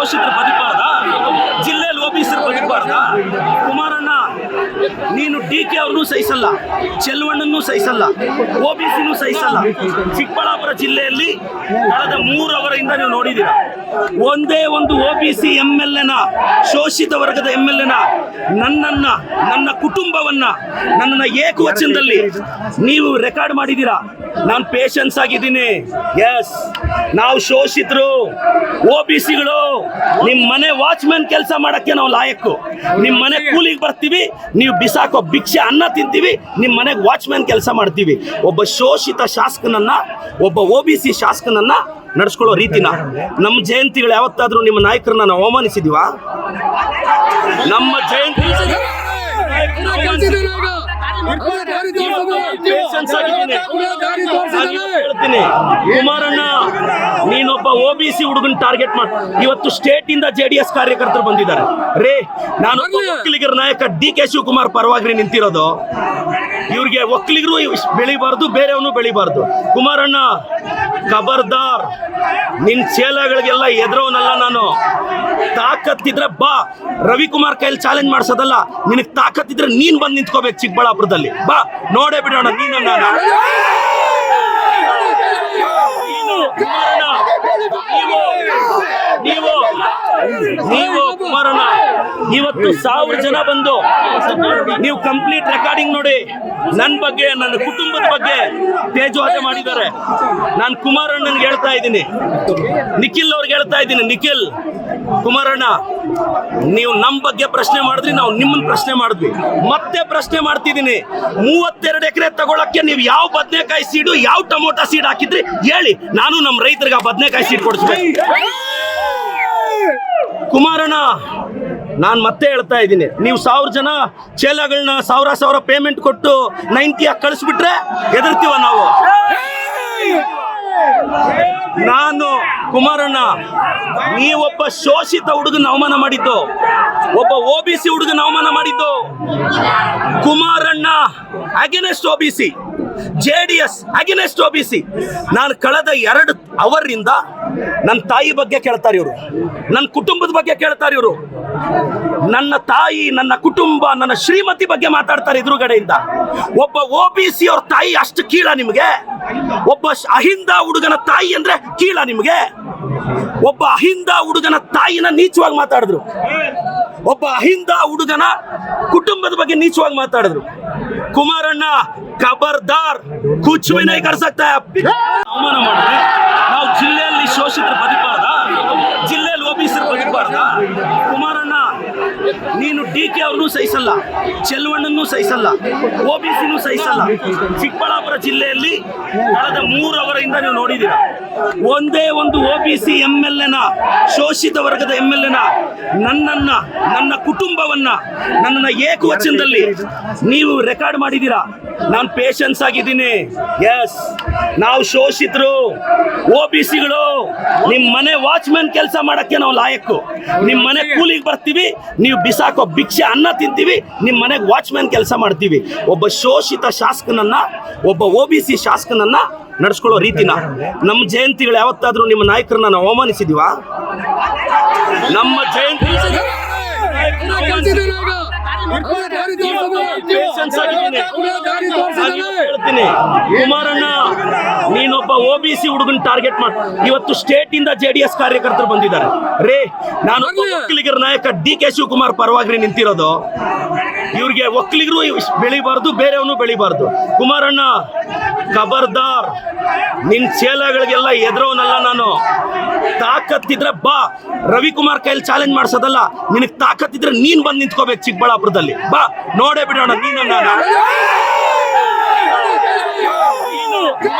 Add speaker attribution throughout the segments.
Speaker 1: ಶೋಷಿತರು ಬದುಕಬಾರ್ದ? ಜಿಲ್ಲೆಯಲ್ಲಿ ಓಬಿಸಿರು ಬದುಕಬಾರ್ದ? ಕುಮಾರಣ್ಣ, ನೀನು DK ಅವ್ರನ್ನೂ ಸಹಿಸಲ್ಲ, ಚೆಲುವಣ್ಣನೂ ಸಹಿಸಲ್ಲ, OBCನೂ ಸಹಿಸಲ್ಲ. ಚಿಕ್ಕಬಳ್ಳಾಪುರ ಜಿಲ್ಲೆಯಲ್ಲಿ ಕಳೆದ 3 ಅವರಿಂದ ನೀವು ನೋಡಿದ್ದೀರಾ, ಒಂದೇ ಒಂದು OBC MLA ಶೋಷಿತ ವರ್ಗದ MLA ನನ್ನ ಕುಟುಂಬವನ್ನ ನನ್ನನ್ನ ಏಕವಚನದಲ್ಲಿ ನೀವು ರೆಕಾರ್ಡ್ ಮಾಡಿದ್ದೀರಾ. ನಾನು ಪೇಷನ್ಸ್ ಆಗಿದ್ದೀನಿ. ಎಸ್, ನಾವು ಶೋಷಿತರು, OBCಗಳು. ನಿಮ್ಮ ಮನೆ ವಾಚ್ಮ್ಯಾನ್ ಕೆಲಸ ಮಾಡಕ್ಕೆ ನಾವು ಲಾಯಕ್ಕು. ನಿಮ್ಮ ಮನೆ ಕೂಲಿಗೆ ಬರ್ತೀವಿ, ನೀವು ಬಿಸಾಕೋ ಭಿಕ್ಷೆ ಅನ್ನ ತಿಂತೀವಿ, ನಿಮ್ಮ ಮನೆಗೆ ವಾಚ್ಮ್ಯಾನ್ ಕೆಲಸ ಮಾಡ್ತೀವಿ. ಒಬ್ಬ ಶೋಷಿತ ಶಾಸಕನನ್ನ, ಒಬ್ಬ OBC ಶಾಸಕನನ್ನ ನಡೆಸ್ಕೊಳ್ಳೋ ರೀತಿನ ನಮ್ಮ ಜಯಂತಿಗಳು ಯಾವತ್ತಾದ್ರೂ ನಿಮ್ಮ ನಾಯಕರನ್ನ ನಾವು ಅವಮಾನಿಸಿದೀವಾ? ನಮ್ಮ ಜಯಂತಿ ಕುಮಾರಣ್ಣ, ನೀನೊಬ್ಬ OBC ಹುಡುಗನ್ ಟಾರ್ಗೆಟ್ ಮಾಡಿ ಇವತ್ತು ಸ್ಟೇಟ್ ಇಂದ JDS ಕಾರ್ಯಕರ್ತರು ಬಂದಿದ್ದಾರೆ. ರೇ, ನಾನು ಒಕ್ಕಲಿಗರ ನಾಯಕ DK ಶಿವಕುಮಾರ್ ಪರವಾಗಿ ನಿಂತಿರೋದು. ಇವ್ರಿಗೆ ಒಕ್ಕಲಿಗರು ಬೆಳಿಬಾರ್ದು, ಬೇರೆಯವನು ಬೆಳಿಬಾರ್ದು. ಕುಮಾರಣ್ಣ, ಖಬರ್ದಾರ್, ನಿನ್ ಚೇಲಗಳಿಗೆಲ್ಲ ಎದುರೋನಲ್ಲ ನಾನು. ತಾಕತ್ತಿದ್ರೆ ಬಾ, ರವಿಕುಮಾರ್ ಕೈಲಿ ಚಾಲೆಂಜ್ ಮಾಡ್ಸೋದಲ್ಲ. ನಿನಗೆ ತಾಕತ್ತಿದ್ರೆ ನೀನ್ ಬಂದು ನಿಂತ್ಕೋಬೇಕು ಚಿಕ್ಕಬಳ್ಳಾಪುರದಲ್ಲಿ. ಬಾ, ನೋಡೇ ಬಿಡೋಣ ನೀನು. ನೀವು ಕುಮಾರಣ್ಣ, ಇವತ್ತು 1000 ಜನ ಬಂದು ನೀವು ಕಂಪ್ಲೀಟ್ ರೆಕಾರ್ಡಿಂಗ್ ನೋಡಿ, ನನ್ನ ಬಗ್ಗೆ, ನನ್ನ ಕುಟುಂಬದ ಬಗ್ಗೆ ತೇಜೋವಧೆ ಮಾಡಿದ್ದಾರೆ. ನಾನು ಕುಮಾರಣ್ಣನ್ಗೆ ಹೇಳ್ತಾ ಇದ್ದೀನಿ, ನಿಖಿಲ್ ಅವ್ರಿಗೆ ಹೇಳ್ತಾ ಇದ್ದೀನಿ, ನಿಖಿಲ್, ಕುಮಾರಣ್ಣ, ನೀವು ನಮ್ಮ ಬಗ್ಗೆ ಪ್ರಶ್ನೆ ಮಾಡಿದ್ರಿ, ನಾವು ನಿಮ್ಮನ್ನ ಪ್ರಶ್ನೆ ಮಾಡಿದ್ವಿ, ಮತ್ತೆ ಪ್ರಶ್ನೆ ಮಾಡ್ತಿದ್ದೀನಿ. 32 ಎಕರೆ ತಗೊಳಕ್ಕೆ ನೀವು ಯಾವ ಬದನೆಕಾಯಿ ಸೀಡು, ಯಾವ ಟೊಮೊಟೊ ಸೀಡ್ ಹಾಕಿದ್ರಿ ಹೇಳಿ, ನಾನು ನಮ್ಮ ರೈತರಿಗೆ ಆ ಬದನೆಕಾಯಿ ಸೀಡ್ ಕೊಡಿಸ್ಬೇಕು. ಕುಮಾರಣ್ಣ, ನಾನು ಮತ್ತೆ ಹೇಳ್ತಾ ಇದ್ದೀನಿ, ನೀವು 1000 ಜನ ಚೇಲಗಳನ್ನ 1000 ಪೇಮೆಂಟ್ ಕೊಟ್ಟು 90 ಕಳಿಸ್ಬಿಟ್ರೆ ಎದುರ್ತೀವ ನಾವು. ನಾನು ಕುಮಾರಣ್ಣ, ನೀವೊಬ್ಬ ಶೋಷಿತ ಹುಡುಗನ ಅವಮಾನ ಮಾಡಿದ್ದು, ಒಬ್ಬ OBC ಹುಡುಗನ ಅವಮಾನ ಮಾಡಿದ್ದು. Kumaranna against OBC, JDS against OBC. ನಾನು ಕಳೆದ 2 ಅವರಿಂದ ನನ್ನ ತಾಯಿ ಬಗ್ಗೆ ಕೇಳ್ತಾರೆ ಇವರು, ನನ್ನ ಕುಟುಂಬದ ಬಗ್ಗೆ ಕೇಳ್ತಾರೆ ಇವರು. ನನ್ನ ತಾಯಿ, ನನ್ನ ಕುಟುಂಬ, ನನ್ನ ಶ್ರೀಮತಿ ಬಗ್ಗೆ ಮಾತಾಡ್ತಾರೆ ಎದುರುಗಡೆಯಿಂದ. ಒಬ್ಬ OBC ಅವ್ರ ತಾಯಿ ಅಷ್ಟು ಕೀಳ ನಿಮಗೆ? ಒಬ್ಬ ಅಹಿಂದ ಹುಡುಗನ ತಾಯಿ ಅಂದ್ರೆ ಕೀಳ ನಿಮಗೆ? ಒಬ್ಬ ಅಹಿಂದ ಹುಡುಗನ ತಾಯಿನ ನೀಚವಾಗಿ ಮಾತಾಡಿದ್ರು, ಒಬ್ಬ ಅಹಿಂದ ಹುಡುಗನ ಕುಟುಂಬದ ಬಗ್ಗೆ ನೀಚವಾಗಿ ಮಾತಾಡಿದ್ರು. ಕುಮಾರಣ್ಣ, ಖಬರ್ದಾರ್, ಕುಚ್ ಭಿ ನಹೀ ಕರ್ ಸಕ್ತಾ. ಅವಮಾನ ಮಾಡಿದ್ರೆ ನಾವು ಜಿಲ್ಲೆಯಲ್ಲಿ ಶೋಷಿತರು ಬದುಕಬಾರ್ದ? ಜಿಲ್ಲೆಯಲ್ಲಿ OBCರು ಬದುಕಬಾರ್ದ? ಕುಮಾರಣ್ಣ, ನೀನು DK ಅವ್ರನ್ನೂ ಸಹಿಸಲ್ಲ, ಚೆಲುವಣ್ಣನೂ ಸಹಿಸಲ್ಲ, OBCನೂ ಸಹಿಸಲ್ಲ. ಚಿಕ್ಕಬಳ್ಳಾಪುರ ಜಿಲ್ಲೆಯಲ್ಲಿ ಕಳೆದ 3 ಅವರಿಂದ ನೀವು ನೋಡಿದ್ದೀರಾ, ಒಂದೇ ಒಂದು OBC MLA ಶೋಷಿತ ವರ್ಗದ MLA ನನ್ನ ಕುಟುಂಬವನ್ನ ನನ್ನನ್ನ ಏಕವಚನದಲ್ಲಿ ನೀವು ರೆಕಾರ್ಡ್ ಮಾಡಿದ್ದೀರಾ. ನಾನು ಪೇಷನ್ಸ್ ಆಗಿದ್ದೀನಿ. ಎಸ್, ನಾವು ಶೋಷಿತರು, OBCಗಳು. ನಿಮ್ಮ ಮನೆ ವಾಚ್ಮ್ಯಾನ್ ಕೆಲಸ ಮಾಡಕ್ಕೆ ನಾವು ಲಾಯಕ್ಕು. ನಿಮ್ಮ ಮನೆ ಕೂಲಿಗೆ ಬರ್ತೀವಿ, ನೀವು ಬಿಸಾಕೋ ಭಿಕ್ಷೆ ಅನ್ನ ತಿಂತೀವಿ, ನಿಮ್ಮ ಮನೆಗೆ ವಾಚ್ಮ್ಯಾನ್ ಕೆಲಸ ಮಾಡ್ತೀವಿ. ಒಬ್ಬ ಶೋಷಿತ ಶಾಸಕನನ್ನ, ಒಬ್ಬ OBC ಶಾಸಕನನ್ನ ನಡೆಸ್ಕೊಳ್ಳೋ ರೀತಿನ ನಮ್ಮ ಜಯಂತಿಗಳು ಯಾವತ್ತಾದ್ರೂ ನಿಮ್ಮ ನಾಯಕರನ್ನ ನಾವು ಅವಮಾನಿಸಿದೀವಾ? ನಮ್ಮ ಜಯಂತಿ ಕುಮಾರಣ್ಣ, ನೀನೊಬ್ಬ OBC ಹುಡುಗನ್ ಟಾರ್ಗೆಟ್ ಮಾಡಿ ಇವತ್ತು ಸ್ಟೇಟ್ ಇಂದ JDS ಕಾರ್ಯಕರ್ತರು ಬಂದಿದ್ದಾರೆ. ರೇ, ನಾನು ಒಕ್ಕಲಿಗರ ನಾಯಕ DK ಶಿವಕುಮಾರ್ ಪರವಾಗಿ ನಿಂತಿರೋದು. ಇವ್ರಿಗೆ ಒಕ್ಕಲಿಗರು ಬೆಳಿಬಾರ್ದು, ಬೇರೆಯವನು ಬೆಳಿಬಾರ್ದು. ಕುಮಾರಣ್ಣ, ಖಬರ್ದಾರ್, ನಿನ್ ಚೇಲಗಳಿಗೆಲ್ಲ ಎದುರೋನಲ್ಲ ನಾನು. ತಾಕತ್ತಿದ್ರೆ ಬಾ, ರವಿಕುಮಾರ್ ಕೈಲಿ ಚಾಲೆಂಜ್ ಮಾಡ್ಸೋದಲ್ಲ. ನಿನಗೆ ತಾಕತ್ತಿದ್ರೆ ನೀನ್ ಬಂದು ನಿಂತ್ಕೋಬೇಕು ಚಿಕ್ಕಬಳ್ಳಾಪುರದಲ್ಲಿ. ಬಾ, ನೋಡೇ ಬಿಡೋಣ ನೀನು.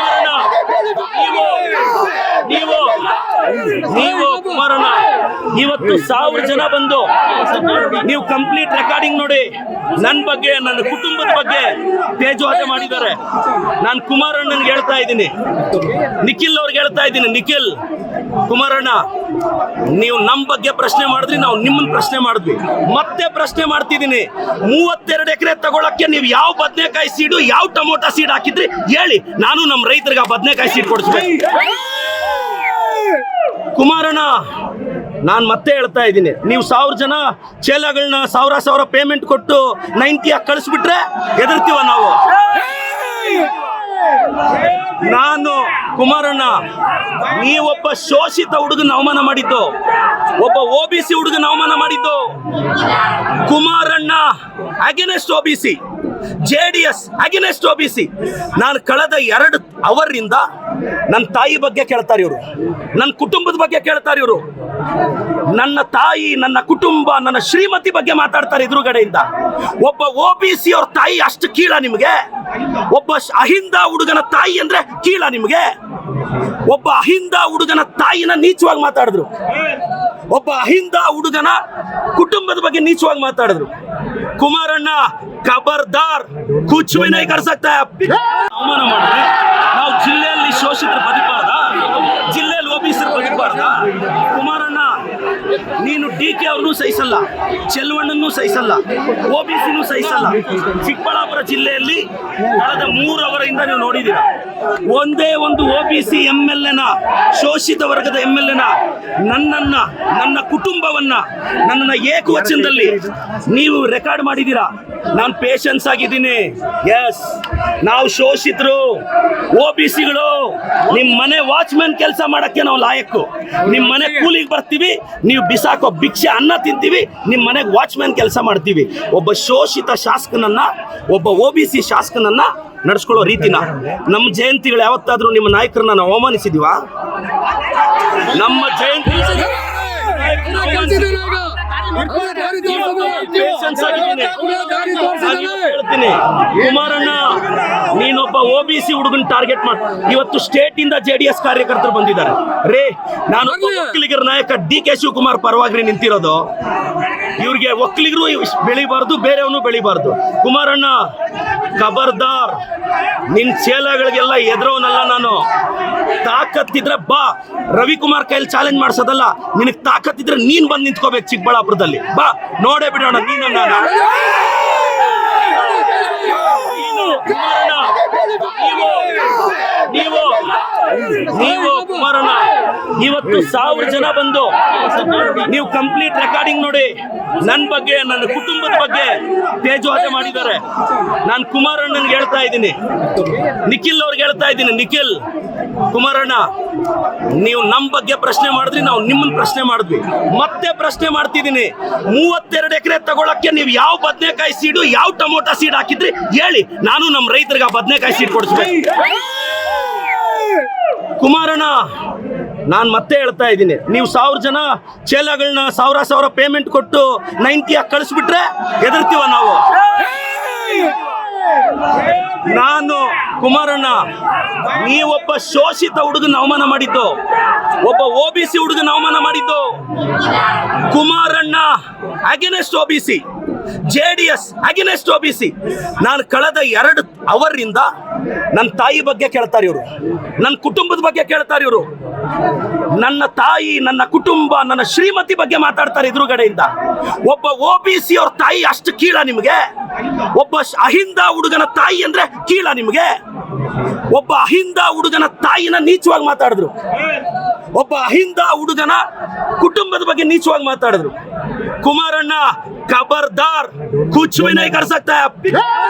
Speaker 1: ನೀವು ಕುಮಾರಣ್ಣ, ಇವತ್ತು 1000 ಜನ ಬಂದು ನೀವು ಕಂಪ್ಲೀಟ್ ರೆಕಾರ್ಡಿಂಗ್ ನೋಡಿ, ನನ್ನ ಬಗ್ಗೆ, ನನ್ನ ಕುಟುಂಬದ ಬಗ್ಗೆ ತೇಜೋವಧೆ ಮಾಡಿದ್ದಾರೆ. ನಾನು ಕುಮಾರಣ್ಣನ್ಗೆ ಹೇಳ್ತಾ ಇದ್ದೀನಿ, ನಿಖಿಲ್ ಅವ್ರಿಗೆ ಹೇಳ್ತಾ ಇದ್ದೀನಿ, ನಿಖಿಲ್, ಕುಮಾರಣ್ಣ, ನೀವು ನಮ್ಮ ಬಗ್ಗೆ ಪ್ರಶ್ನೆ ಮಾಡಿದ್ರಿ, ನಾವು ನಿಮ್ಮನ್ನ ಪ್ರಶ್ನೆ ಮಾಡಿದ್ವಿ, ಮತ್ತೆ ಪ್ರಶ್ನೆ ಮಾಡ್ತಿದ್ದೀನಿ. 32 ಎಕರೆ ತಗೊಳಕ್ಕೆ ನೀವು ಯಾವ ಬದನೆಕಾಯಿ ಸೀಡು, ಯಾವ ಟೊಮೊಟೊ ಸೀಡ್ ಹಾಕಿದ್ರಿ ಹೇಳಿ, ನಾನು ನಮ್ಮ ರೈತರಿಗೆ ಆ ಬದನೆಕಾಯಿ ಸೀಡ್ ಕೊಡಿಸ್ಬೇಕು. ಕುಮಾರಣ್ಣ, ನಾನು ಮತ್ತೆ ಹೇಳ್ತಾ ಇದ್ದೀನಿ, ನೀವು 1000 ಜನ ಚೇಲಗಳನ್ನ 1000 ಪೇಮೆಂಟ್ ಕೊಟ್ಟು 90 ಕಳಿಸ್ಬಿಟ್ರೆ ಹೆದರ್ತೀವ ನಾವು. ನಾನು ಕುಮಾರಣ್ಣ, ನೀವೊಬ್ಬ ಶೋಷಿತ ಹುಡುಗನ ಅವಮಾನ ಮಾಡಿದ್ದು, ಒಬ್ಬ OBC ಹುಡುಗನ ಅವಮಾನ ಮಾಡಿದ್ದು. Kumaranna against OBC, JDS against OBC. ನಾನು ಕಳೆದ 2 ಅವರಿಂದ ನನ್ನ ತಾಯಿ ಬಗ್ಗೆ ಕೇಳ್ತಾರೆ ಇವರು, ನನ್ನ ಕುಟುಂಬದ ಬಗ್ಗೆ ಕೇಳ್ತಾರೆ ಇವರು. ನನ್ನ ತಾಯಿ, ನನ್ನ ಕುಟುಂಬ, ನನ್ನ ಶ್ರೀಮತಿ ಬಗ್ಗೆ ಮಾತಾಡ್ತಾರೆ ಎದುರುಗಡೆಯಿಂದ. ಒಬ್ಬ OBC ಅವ್ರ ತಾಯಿ ಅಷ್ಟು ಕೀಳ ನಿಮಗೆ? ಒಬ್ಬ ಅಹಿಂದ ಹುಡುಗನ ತಾಯಿ ಅಂದ್ರೆ ಕೀಳ ನಿಮಗೆ? ಒಬ್ಬ ಅಹಿಂದ ಹುಡುಗನ ತಾಯಿನ ನೀಚವಾಗಿ ಮಾತಾಡಿದ್ರು, ಒಬ್ಬ ಅಹಿಂದ ಹುಡುಗನ ಕುಟುಂಬದ ಬಗ್ಗೆ ನೀಚವಾಗಿ ಮಾತಾಡಿದ್ರು. ಕುಮಾರಣ್ಣ ಖಬರ್ದಾರ್, ಕುಚ್ ಭಿ ನಹೀ ಕರ್ ಸಕ್ತಾ. ಅವಮಾನ ಮಾಡಿದ್ರೆ ನಾವು ಜಿಲ್ಲೆಯಲ್ಲಿ ಶೋಷಿತರು ಬದುಕಬಾರ್ದ? ಜಿಲ್ಲೆಯಲ್ಲಿ OBC ಬದುಕಬಾರ್ದ? ಕುಮಾರಣ್ಣ, ನೀನು DK ಅವ್ರನ್ನೂ ಸಹಿಸಲ್ಲ, ಚೆಲುವಣ್ಣನೂ ಸಹಿಸಲ್ಲ, OBCನೂ ಸಹಿಸಲ್ಲ. ಚಿಕ್ಕಬಳ್ಳಾಪುರ ಜಿಲ್ಲೆಯಲ್ಲಿ ಕಳೆದ 3 ಅವರಿಂದ ನೀವು ನೋಡಿದ್ದೀರಾ, ಒಂದೇ ಒಂದು OBC MLA, ಶೋಷಿತ ವರ್ಗದ MLA ನನ್ನ ಕುಟುಂಬವನ್ನ, ನನ್ನನ್ನ ಏಕವಚನದಲ್ಲಿ ನೀವು ರೆಕಾರ್ಡ್ ಮಾಡಿದ್ದೀರಾ. ನಾನು ಪೇಷನ್ಸ್ ಆಗಿದ್ದೀನಿ. ಎಸ್, ನಾವು ಶೋಷಿತರು, OBCಗಳು. ನಿಮ್ಮ ಮನೆ ವಾಚ್ಮ್ಯಾನ್ ಕೆಲಸ ಮಾಡಕ್ಕೆ ನಾವು ಲಾಯಕ್ಕು. ನಿಮ್ಮ ಮನೆ ಕೂಲಿಗೆ ಬರ್ತೀವಿ, ನೀವು ಬಿಸಾಕೋ ಭಿಕ್ಷೆ ಅನ್ನ ತಿಂತೀವಿ, ನಿಮ್ಮ ಮನೆಗೆ ವಾಚ್ಮ್ಯಾನ್ ಕೆಲಸ ಮಾಡ್ತೀವಿ. ಒಬ್ಬ ಶೋಷಿತ ಶಾಸಕನನ್ನ, ಒಬ್ಬ OBC ಶಾಸಕನನ್ನ ನಡೆಸ್ಕೊಳ್ಳೋ ರೀತಿನ, ನಮ್ಮ ಜಯಂತಿಗಳು ಯಾವತ್ತಾದ್ರೂ ನಿಮ್ಮ ನಾಯಕರನ್ನ ನಾವು ಅವಮಾನಿಸಿದೀವ? ನಮ್ಮ ಜಯಂತಿ ಕುಮಾರಣ್ಣ, ನೀನೊಬ್ಬ OBC ಹುಡುಗನ್ ಟಾರ್ಗೆಟ್ ಮಾಡಿ ಇವತ್ತು ಸ್ಟೇಟ್ ಇಂದ JDS ಕಾರ್ಯಕರ್ತರು ಬಂದಿದ್ದಾರೆ ರೇ. ನಾನು ಒಕ್ಕಲಿಗರ ನಾಯಕ DK ಶಿವಕುಮಾರ್ ಪರವಾಗಿ ನಿಂತಿರೋದು. ಇವ್ರಿಗೆ ಒಕ್ಕಲಿಗರು ಬೆಳಿಬಾರ್ದು, ಬೇರೆಯವನು ಬೆಳಿಬಾರ್ದು. ಕುಮಾರಣ್ಣ ಖಬರ್ದಾರ್, ನಿನ್ ಚೇಲಗಳಿಗೆಲ್ಲ ಎದುರೋನಲ್ಲ ನಾನು. ತಾಕತ್ತಿದ್ರೆ ಬಾ, ರವಿಕುಮಾರ್ ಕೈಲಿ ಚಾಲೆಂಜ್ ಮಾಡ್ಸೋದಲ್ಲ. ನಿನಗೆ ತಾಕತ್ತಿದ್ರೆ ನೀನ್ ಬಂದು ನಿಂತ್ಕೋಬೇಕು ಚಿಕ್ಕಬಳ್ಳಾಪುರದಲ್ಲಿ. ಬಾ, ನೋಡೇ ಬಿಡೋಣ ನೀನು ನಾನು. ನೀವು ಕುಮಾರಣ್ಣ, ಇವತ್ತು 1000 ಜನ ಬಂದು ನೀವು ಕಂಪ್ಲೀಟ್ ರೆಕಾರ್ಡಿಂಗ್ ನೋಡಿ, ನನ್ನ ಬಗ್ಗೆ, ನನ್ನ ಕುಟುಂಬದ ಬಗ್ಗೆ ತೇಜೋವಧೆ ಮಾಡಿದ್ದಾರೆ. ನಾನು ಕುಮಾರಣ್ಣನ್ಗೆ ಹೇಳ್ತಾ ಇದ್ದೀನಿ, ನಿಖಿಲ್ ಅವ್ರಿಗೆ ಹೇಳ್ತಾ ಇದ್ದೀನಿ, ನಿಖಿಲ್, ಕುಮಾರಣ್ಣ, ನೀವು ನಮ್ಮ ಬಗ್ಗೆ ಪ್ರಶ್ನೆ ಮಾಡಿದ್ರಿ, ನಾವು ನಿಮ್ಮನ್ನ ಪ್ರಶ್ನೆ ಮಾಡಿದ್ವಿ, ಮತ್ತೆ ಪ್ರಶ್ನೆ ಮಾಡ್ತಿದ್ದೀನಿ. 32 ಎಕರೆ ತಗೊಳಕ್ಕೆ ನೀವು ಯಾವ ಬದನೆಕಾಯಿ ಸೀಡು, ಯಾವ ಟೊಮೊಟೊ ಸೀಡ್ ಹಾಕಿದ್ರಿ ಹೇಳಿ, ನಾನು ನಮ್ಮ ರೈತರಿಗೆ ಆ ಬದನೆಕಾಯಿ ಸೀಡ್ ಕೊಡಿಸ್ಬೇಕು. ಕುಮಾರಣ್ಣ, ನಾನು ಮತ್ತೆ ಹೇಳ್ತಾ ಇದ್ದೀನಿ, ನೀವು 1000 ಜನ ಚೇಲಗಳನ್ನ 1000 ಪೇಮೆಂಟ್ ಕೊಟ್ಟು 90 ಕಳಿಸ್ಬಿಟ್ರೆ ಹೆದರ್ತೀವ ನಾವು. ನಾನು ಕುಮಾರಣ್ಣ, ನೀವೊಬ್ಬ ಶೋಷಿತ ಹುಡುಗನ ಅವಮಾನ ಮಾಡಿದ್ದು, ಒಬ್ಬ OBC ಹುಡುಗನ ಅವಮಾನ ಮಾಡಿದ್ದು. Kumaranna against OBC, JDS against OBC. ನಾನು ಕಳೆದ 2 ಅವರಿಂದ ನನ್ನ ತಾಯಿ ಬಗ್ಗೆ ಕೇಳ್ತಾರೆ ಇವರು, ನನ್ನ ಕುಟುಂಬದ ಬಗ್ಗೆ ಕೇಳ್ತಾರೆ ಇವರು. ನನ್ನ ತಾಯಿ, ನನ್ನ ಕುಟುಂಬ, ನನ್ನ ಶ್ರೀಮತಿ ಬಗ್ಗೆ ಮಾತಾಡ್ತಾರೆ ಎದುರುಗಡೆಯಿಂದ. ಒಬ್ಬ OBC ಅವ್ರ ತಾಯಿ ಅಷ್ಟು ಕೀಳ ನಿಮಗೆ? ಒಬ್ಬ ಅಹಿಂದ ಹುಡುಗನ ತಾಯಿ ಅಂದ್ರೆ ಕೀಳ ನಿಮಗೆ? ಒಬ್ಬ ಅಹಿಂದ ಹುಡುಗನ ತಾಯಿನ ನೀಚವಾಗಿ ಮಾತಾಡಿದ್ರು, ಒಬ್ಬ ಅಹಿಂದ ಹುಡುಗನ ಕುಟುಂಬದ ಬಗ್ಗೆ ನೀಚವಾಗಿ ಮಾತಾಡಿದ್ರು. ಕುಮಾರಣ್ಣ ಖಬರ್ದಾರ್, ಕುಚ್ ಭಿ ನಹೀ ಕರ್ ಸಕ್ತಾ.